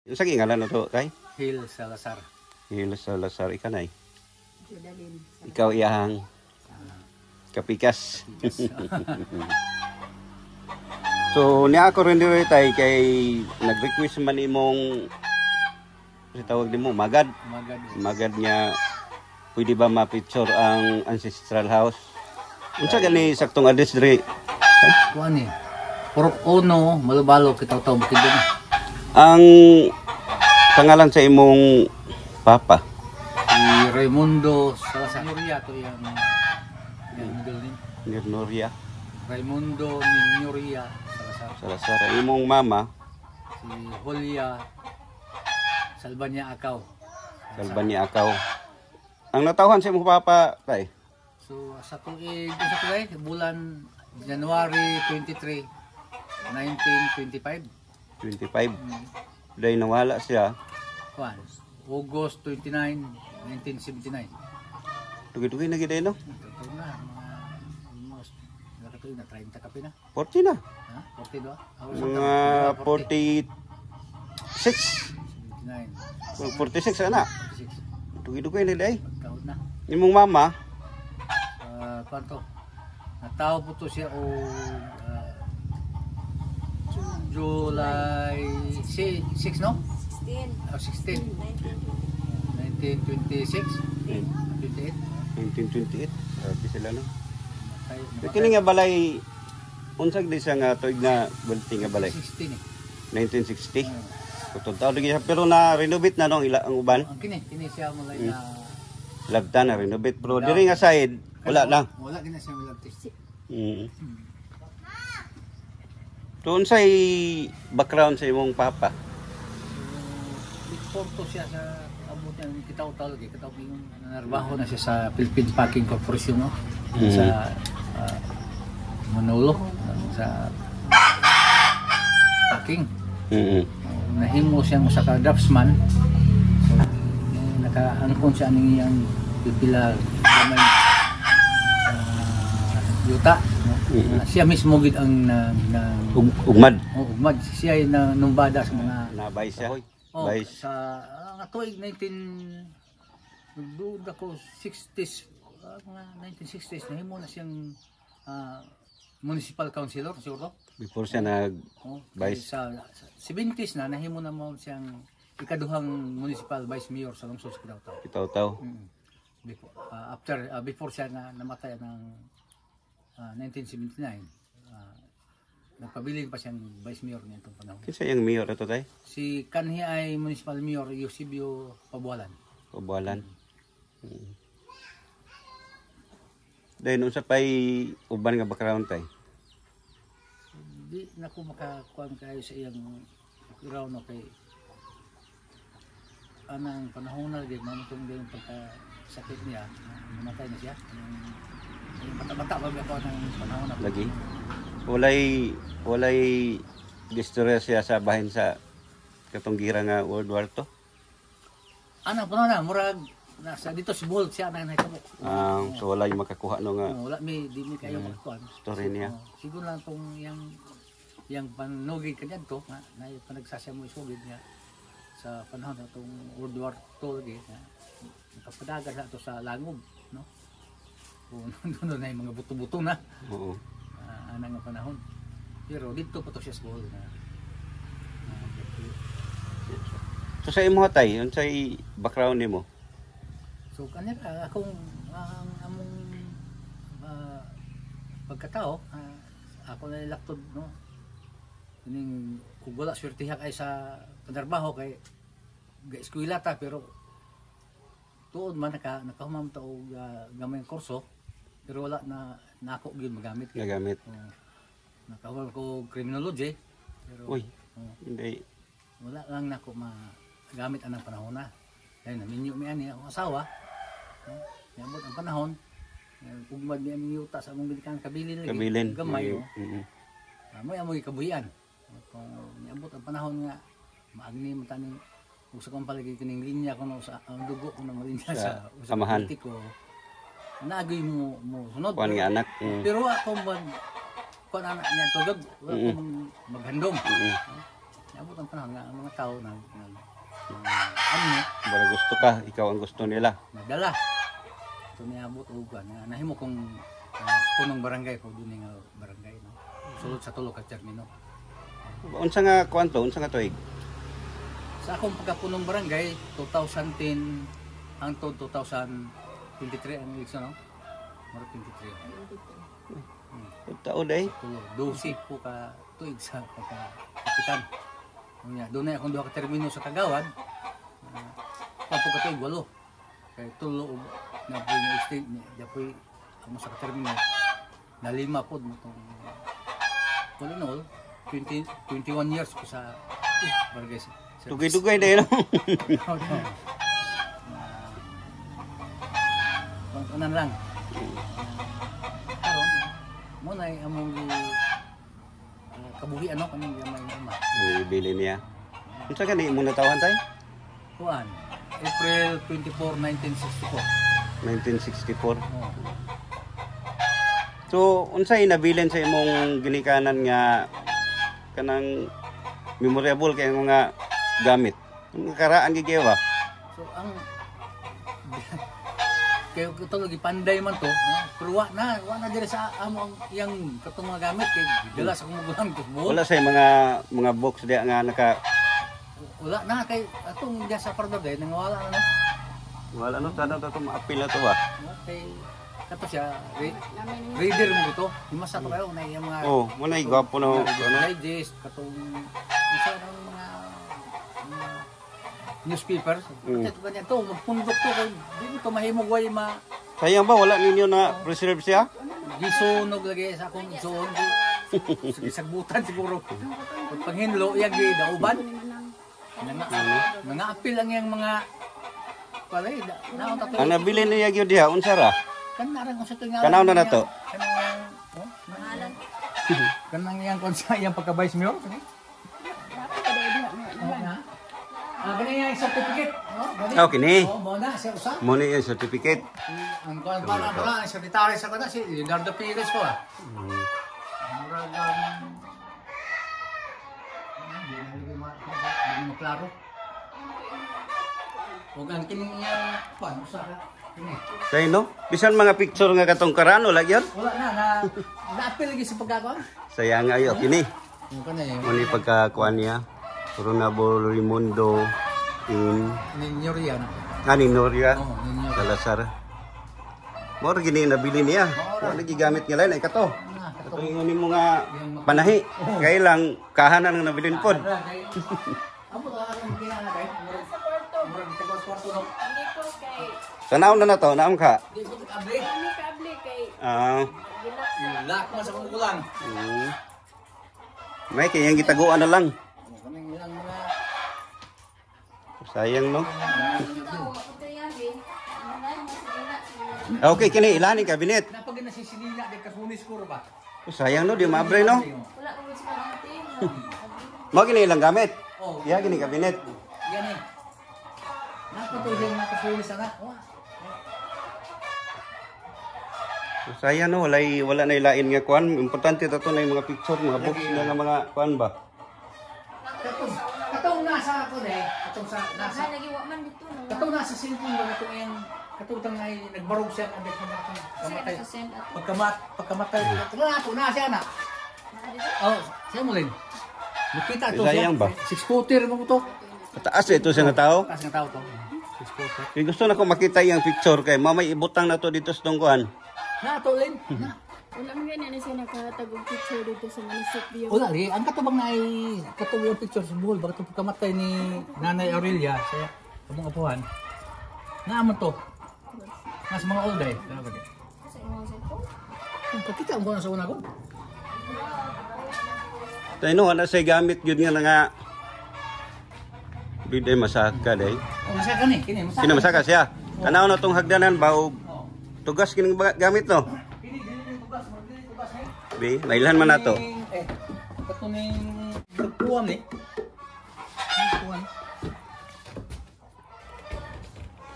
Yung sa ngalan na to, tay? Hill Salazar. Hill Salazar, ikanay. Jodalyn. Ikaw iyahang kapikas. So, niya ako rin dito tay kay nag-request man imong si tawag din mo, magad. Magad. Magad niya, pwede ba ma-picture ang ancestral house? Unsa gani saktong address diri? Kuan ni. Purok Uno, Malubalo, Kitaw-taw, Bukidnon. Ang pangalan sa imong papa? Si Raimundo Salazar. Nuria to yung middle name. Nirnoria Raimundo Nuria Salazar. Salazar. Imong mama? Si Julia Salbanya Akaw. Salbani Akaw. Ang natawhan sa imong papa, tay? So sa tuig, bulan January 23, 1925. 25. Dahil nawala siya. Kuan, August 29, 1979. Tugi-tugi na gid no? Totoo na, mga almost, nakatuloy na 30 kape na. 40 na. Ha? 42? Mga 46. 79, 46 ana. 46. Tugi-tugi na day. Taon na. Imong mama, Kwanto? Natao po to siya o July 6, no? 16. 16. 1926. 28. 1928. Grabe sila no. Namatay. Kini nga balay unsag di siya nga tuig na bulti nga balay. 16 eh. 1960. Kutod taon lagi siya pero na renovate na no ila ang uban. Ang kini siya mo na Labta na renovate pero diri nga side wala lang. Wala din na siya milagti. Doon sa background sa imong papa. Porto siya sa abot niya Kitaw-taw lagi. Kitaw yung narbaho na siya sa Philippine Packing Corporation no. Sa Manolo sa packing. Nahimo siya sa draftsman. So nakaangkon siya ning iyang pipila gamay yuta. Siya mismo gid ang Ugmad. ugmad siya ay numbada sa mga Nabay siya. Bais. Sa tuig 19 ako 60s mga 1960s nahimo na siyang municipal councilor siguro. Before siya nag vice. Sa 70s na nahimo na mo siyang ikaduhang municipal vice mayor sa lungsod sa Kitaw-taw. Kitaw-taw. Before siya na namatay ng 1979, nagpabiling pa siyang vice mayor nitong panahon. Kinsa yung mayor ato tay? Si kanhi ay municipal mayor Eusebio Pabualan. Pabualan. Dahil unsa pay uban nga background tay? Di na ko makakuan kayo sa iyang background no kay anang panahon na gid mamutong din pagka-sakit niya, namatay na siya. Yung bata-bata ba ako ng panahon na Lagi. Walay disturya siya sa bahin sa katong gira nga World War II. Ano panahon na murag nasa dito si Bolt siya na nahitabo. So wala yung makakuha no nga Wala di mi kayo makakuan. story niya. Siguro lang tong yang panugid kanyan to na panagsasya mo isugid nga sa panahon na tong World War II lagi nakapadagan sa to sa langob no. Kung doon na yung mga buto-buto na. Oo. Anang nga panahon. Pero dito pa to siya sa Bohol na. So sa imo tay, unsay background nimo? So kanila akong among pagkatao ako na ilaktod no. Kining kung wala swertiha kay sa panarbaho kay eskwela ta pero tuod man nakahumam ta og gamay kurso pero wala na nako gyud magamit. Nagamit. Nakawal ko criminology pero Uy. Hindi. wala lang nako magamit anang panahon na. Dahil naminyo mi ani akong asawa. Yabot ang panahon. Ugmad mi ang yuta sa among bilikan kabilin lagi. Kabilin. Gamay oh. Amoy amoy kabuyan. Kung yabot ang panahon nga maagni mo tani usa kong palagi kining linya kuno sa dugo kuno linya sa samahan. Politiko. Nagoy mo sunod. Kuan nga anak. Pero ako man kuan anak niya tugag wala akong maghandom. Abot ang panahon nga ang mga tao ano Bara gusto ka, ikaw ang gusto nila. nadala. Ito niabot ugan nga nahimo kong punong barangay ko din nga barangay no. Sulod sa tulo ka termino. Unsa nga kwanto, unsa nga tuig? Sa akong pagkapunong barangay 2010 hangtod 2023 ang eleksyon no. Maro 23. Taon day. Tulo 12 po ka tuig sa pagka-kapitan. Unya doon na akong duha ka termino sa Kagawad. Pampo ka tuig 8. Kay tulo na po yung state niya po ang sa termino na 5 po mo tong all in all 21 years ko sa barangay. Dugay-dugay day no. Pang-unan lang. Karon mo na among kabuhi ano kanang gamay na ama. Bili niya. Unsa ka ni mo natawan tay? Kuan April 24, 1964. 1964. Oh. So, unsay nabilin sa imong ginikanan nga kanang memorable kay mga gamit? Ang karaan gyud ba? So ang kayo ito lagi panday man to, pero wa na dire sa amo ang iyang katong mga gamit kay dala sa kumugulang to. Wala say mga box diya nga naka Wala na kay atong diya sa Pardo day nangawala na no. wala no sana to maapil na to ba? Kay kato siya reader mo to. Himasa to kayo na iyang mga Mo na gwapo no ano. digest katong isa ng mga newspapers. Ito ganyan to magpundok to kay di ko mahimog way Sayang ba wala ninyo na preserve siya? gisunog lagi sa akong zone di sagbutan siguro. Paghinlo iyang gidauban. Mga apil lang yung mga palay naon tato. Ang nabili niya gyud diha unsa ra? Kanarang ko sa tinga. Kanaw na nato. Kanang yang konsa yang pagka-vice mayor. Ganun yung certificate. Okay ni. Mo na siya usa. Mo ni yung certificate. Ang kuan para ang secretary sa kada si Leonardo Pires ko ah. Hindi mo klaro. Huwag ang kining iyang kuan usa ka. Kini. Say no? Bisan mga picture nga katong karano lagi yun. Wala na-appeal lagi sa pagkakon. Sayang ayo kini. Yung kanay. Mo ni pagkakuan niya. Coronable Raimundo in Ninyo yan. Noria Oo, ninyo. Salazar. Mo gini nabili niya. Mo nagigamit nga lain ay kato. Kato ingon nimo nga panahi. Kay lang kahanan nga nabilin pod. Amo ka ang kinahanglan kay murag kwarto no. Dito kay Tanaw na to, naam ka. Di ko kable. kami kable kay Ah, gilak Lock man sa kumukulang. may kayang gitaguan na lang. Kaming ilang mga Sayang no. ito ito yan eh. Ano mo sige. Okay, kini ilani kabinet. napag nasisilila di kasunis ko ba. Sayang no, di mabre no. Wala ko sa kanting. Mo gini ilang gamit. Oh, Ya gini kabinet. yan eh. Napatuloy yung nakasunis na. Sayang no, wala na ilain nga kuan. Importante to na yung mga picture, mga books na nga mga kuan ba. Katong nasa ako eh. Katong sa nasa. Lagi wa man dito no. Katong nasa cellphone ba katong yung katong tang ay nagbarog siya ang dek na kamatay. Send at Pagkamatay. Katong na ako na siya na. Oh, siya mo rin. Nakita to siya. Sayang ba? 6-footer mo to. Mataas ito siya nga tao. Kasi ng tao to. 6-footer. Kaya gusto na ko makita yung picture kay mamay ibutang na to dito sa tungkuan. Na to Lin. Na. wala man ganyan siya nakahatag og picture dito sa munisipyo. Wala li, ang katubang na ay katubang yung picture sa buhol bago ito pagkamatay ni Nanay Aurelia sa kamong apuhan. Naamon to. Nas mga old day. Sa imong cellphone. Kakita mo na sa una ko. Tayo no, ano say gamit yun nga na nga. Biday masaka day. Oh, masaka ni, kini masaka. Kina masaka siya. Tanaw na tong hagdanan ba o tugas kining gamit no. Kini dili tugas, dili tugas ni. Bi, mailhan man nato. Kato ning berkuam ni. Berkuam.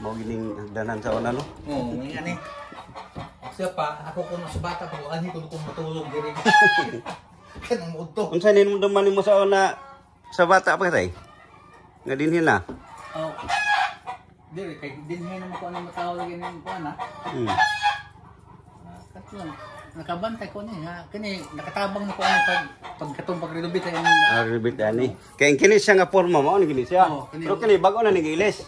Mo gining hagdanan sa una no. Oh, yan eh. Siya pa, ako kuno sa bata ko, ani ko matulog diri. Kanang udto. Unsa nin mo duman mo sa una Sa bata pa tay. Nga dinhin na. Oh. Dili kay dinhin na mo ko ano matawag lagi ning kuan ha. Hmm. Katong nakabantay ko niya kani nakatabang na ko ano pag katong pagredobit ay Ribit ani. Kay kini siya nga forma mo ni kini siya. Oo, kini. Pero kini bago na nigilis.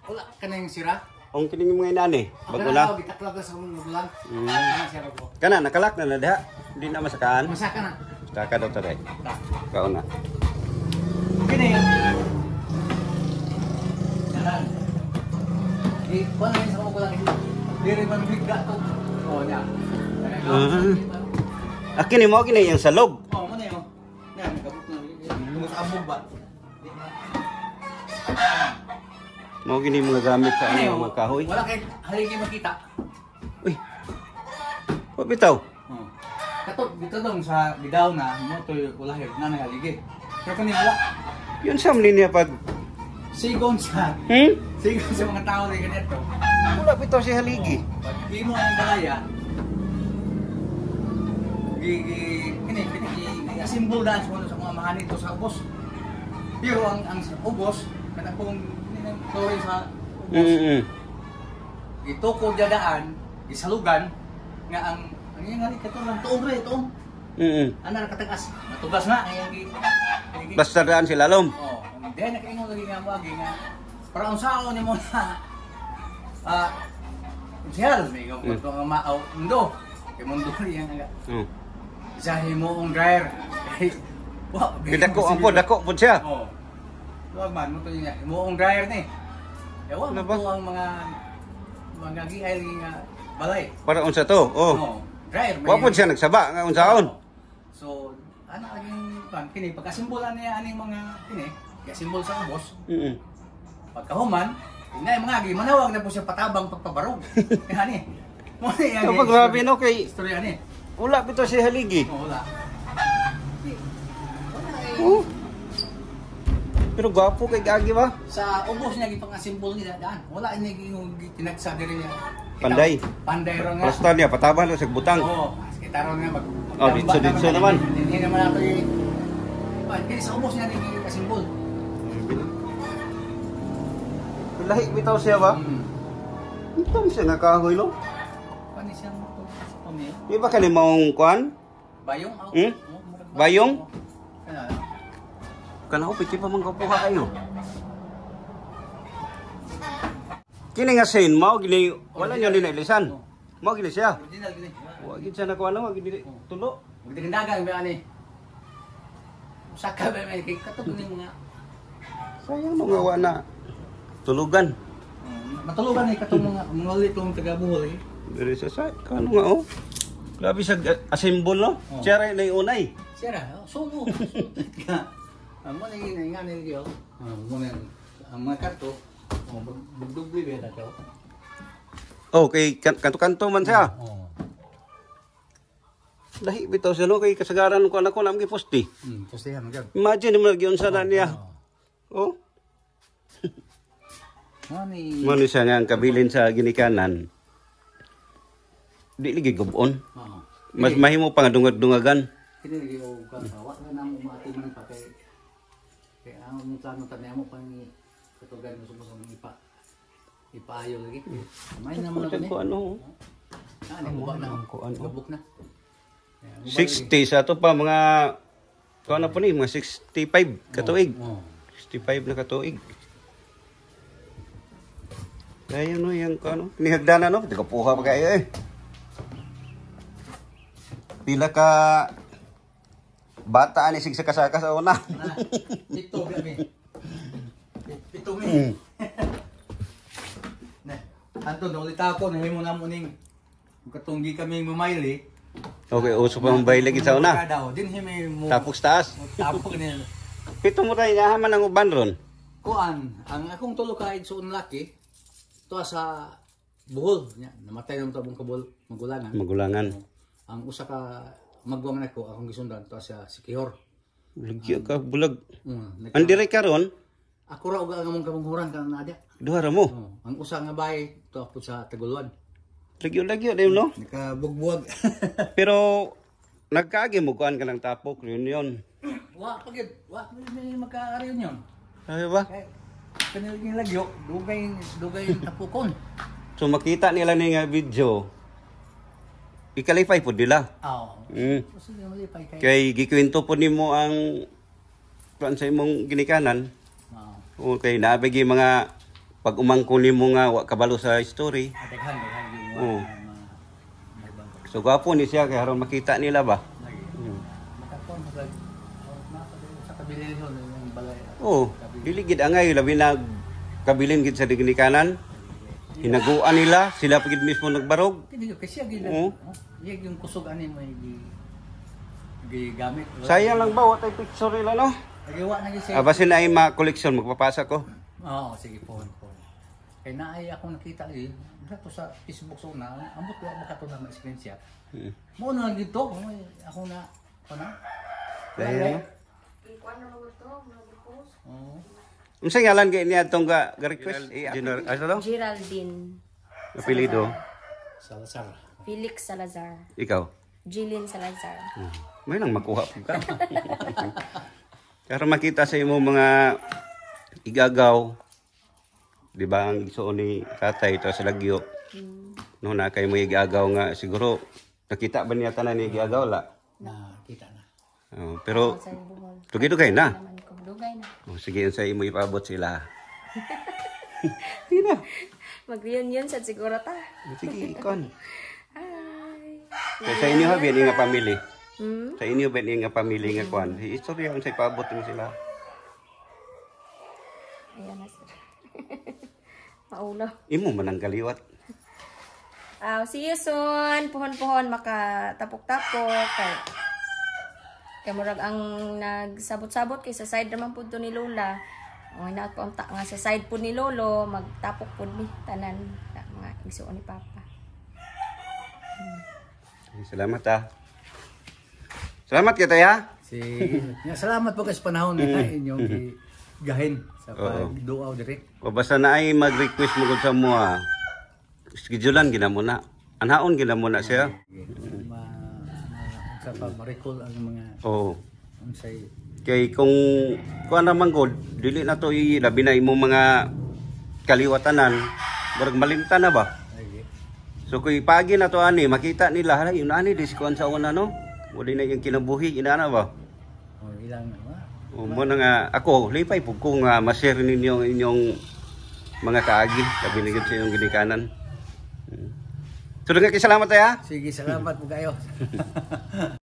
wala kanang sira. Ang kini mga inani, bago na. Gitaklap sa mga mulan. Sira ko. Kana nakalak na diha. Hindi na masakaan. Masaka na. Saka daw taday. Kauna. Kini. Jalan. Kuan na sa mga lang. Diri man bigga to. Oh nya. Kini mo kini yung salog. Oh, mo na yun. Yan, nagabot na. Lumos abog ba? Mo gini mga gamit sa ano mga kahoy. Wala kay haligi makita. Uy. Wa bitaw. Oh. Kato dito dong sa bidaw na mo to wala hig na haligi. Pero kani wala. Yun sa niya pag Sigon sa. Hmm? Sigon sa mga tao ni ganito. Wala bitaw si haligi. Pag di mo ang galaya. Kini simbol na sa mga mahanito sa ubos. Pero ang ubos kanang story sa ubos. Ito ko dadaan, isalugan nga ang yung nga ni katulad tuong re tuong. Ana nakatagas, matugas na ay Basta daan si lalom. oh, hindi na kaingon lagi nga magi nga para unsaon ni mo na siya may ko nga maaw mundo. Kay mundo riya nga. Isahi mo ang dryer. Wa, Dako po siya. oh. Wag man mo to niya. Mo ang dryer ni. Ewan Ano mo ba? to ang mga gihay nga balay. Para unsa to? Oh. Oh, dryer. Wa po siya nagsaba nga unsaon. So, ana laging kan kini pagkasimbolan niya aning mga kini, kaya simbol sa ubos. Pagkahuman, inay mga agi manawag na po siya patabang pagpabarog. Kaya ni. Mo ni yang. Kapag grabe no kay istorya ni. wala bitaw si haligi. Oh, wala. Oh. Pero gwapo kay gagi ba? Sa ubos niya gipang simbol nila daan. Wala ini tinagsa diri niya. Panday. Panday ro nga. Basta niya patabang sa butang. Oo, kita ron nga mag. Oh, ditso naman. Hindi naman ato yung kaya sa ubos niya ni kasimbol. Lahi bitaw siya ba? Ito siya nakahoy lo. Pani siya mo to sa pamilya. Di ba kani maong kuan? Bayong? Bayong? Ano? Kana piti pa man kapuha kayo. Kini nga sin mao gini wala niyo dinilisan. Mao gini siya. Original gini. Wa gid siya nakuha na, wa gid tulo. Huwag din dagang ba ani? Saka ba may katog ni mga Sayang no nga wa na tulugan. matulugan ni katong mga litong taga Bohol eh. Diri sa kano nga oh. Grabe sa assemble no. Oh. Siya ray nay unay. Sira, sumo. Ang mga nga niyo. Ang mga karto, magdubli ba ito? Okay, kanto-kanto man siya. Oo. Lahi bitaw siya no kay kasagaran ko na ko lam giposti. Kasi yan magag. Imagine mo lagi unsa na niya. Oh. Mani. Mo ni siya nga ang kabilin sa ginikanan. Di lagi gubon. Oo. Mas mahimo pa nga dungag-dungagan. Kini lagi o kawa na namo mati man pa kay ang mo plano tanay mo pang katugan mo sumusong ipaayo lagi. May naman Ko na ano. Ano mo ba na Ko ano. gabok na. 60 sa ato pa mga kuan na po ni mga 65 katuig. Oo. 65 na katuig. Kaya no yung ano, nihagdanan no, tikapuha pa kayo eh. Pila ka bata ani sig sa kasaka sa una. Ito gabi. Ito mi. Na, Anton, ulit ako, nahimo na mo ning katunggi kami mumayli. Okay, uso pa mong bayle sa una. Din himi mo. Tapos taas. Tapos ni. Pito mo tayo nahaman ng uban ron. Kuan, ang akong tulo ka igsoon laki. To sa Bohol, nya namatay na tabong kabul magulangan. Magulangan. Ang usa ka magwang nako akong gisundan to sa si Kihor. Lagi ka bulag. Mm, Andire ka ron, ako ra og ang among kabunghuran kan na dia. duha ra mo. Ang usa nga bahay to apo sa Taguluan. Lagyo din no. Nakabugbuag. Pero nagkaagi mo kuan ka ng tapok reunion. Wa pagid, wa may magka-reunion. Ay ba? Kay kanilang lagyo, dugay tapukon. So makita nila ni nga video. Ikalipay po nila. Oo. Mm. Kasi malipay kay. Kay gikwento po nimo ang kuan sa imong ginikanan. Oo. O kay nabigi mga pag umangko nimo nga wa kabalo sa story. Daghan yung Oo. may bangko. So gwapo ni siya kay aron makita nila ba. Lagi. Mm. Makapon mag sa kabilin ho yung balay. Oh, dili gid angay labi na kabilin gid sa ginikanan. Hinaguan nila, sila pagid mismo nagbarog. Kini kasi gid. Oo. Iya yung kusog ani mo gigamit. Sayang lang ba wa tay picture nila no? Nagiwa na gyud siya. Basin na ay ma-collection magpapasa ko. Oo, sige po. Kaya naay ako nakita eh. Dato sa Facebook so na, ambot ko makato na ma-screenshot. Hmm. Mo na dito, ako na, Dahil ano? Ikuan na mo to, mag-post. Oo. Unsay ngalan kay niya tong ga request? Ano to? Geraldine Apelyido. Salazar. Felix Salazar. Ikaw. Jillian Salazar. May nang makuha po ka. Para makita sa imo mga igagaw. Di ba ang isuon ni tatay ito sa lagyo. No na kay mo igagaw nga siguro nakita ba niya tanan ni igagaw la? Na kita na. Oh, pero Sa Bumol. dugay na. Naman ko. Dugay na. Oh, sige sa imo ipaabot sila. Mag-reunion sa siguro ta. Sige ikon. Ay. So, sa inyo ha bini nga family. Hmm? Sa inyo bini nga family nga kwan. Istorya unsay paabot mo sila. Ayan na sir. Maulo. Imo man ang kaliwat. See you soon. Puhon-puhon makatapok-tapok. Kay murag ang nagsabot-sabot kay sa side naman po to ni Lola. O inapunta nga sa side po ni Lolo, magtapok po ni tanan sa mga igsuon ni Papa. Salamat ha. Salamat kita ya. Salamat po kasi panahon na inyong gahin sa pagduaw dire. O basta na ay mag-request mo gud sa mo ha. Schedulean gina mo na. Anhaon gina mo na siya. Sa ma-recall ang mga Oo. unsay Kay kung kuan naman gud, dili na to ilabi na imo mga kaliwatanan, murag malimtan na ba? lagi. So kung ipagi na to ani, makita nila hala yun ani dis kuan sa una no. Wala na yung kinabuhi inana ba? O ilang O mo na nga ako lipay pug ko nga ma-share ninyo inyong mga kaagi labi na gid sa inyong ginikanan. So daghang salamat ya. sige salamat po kayo.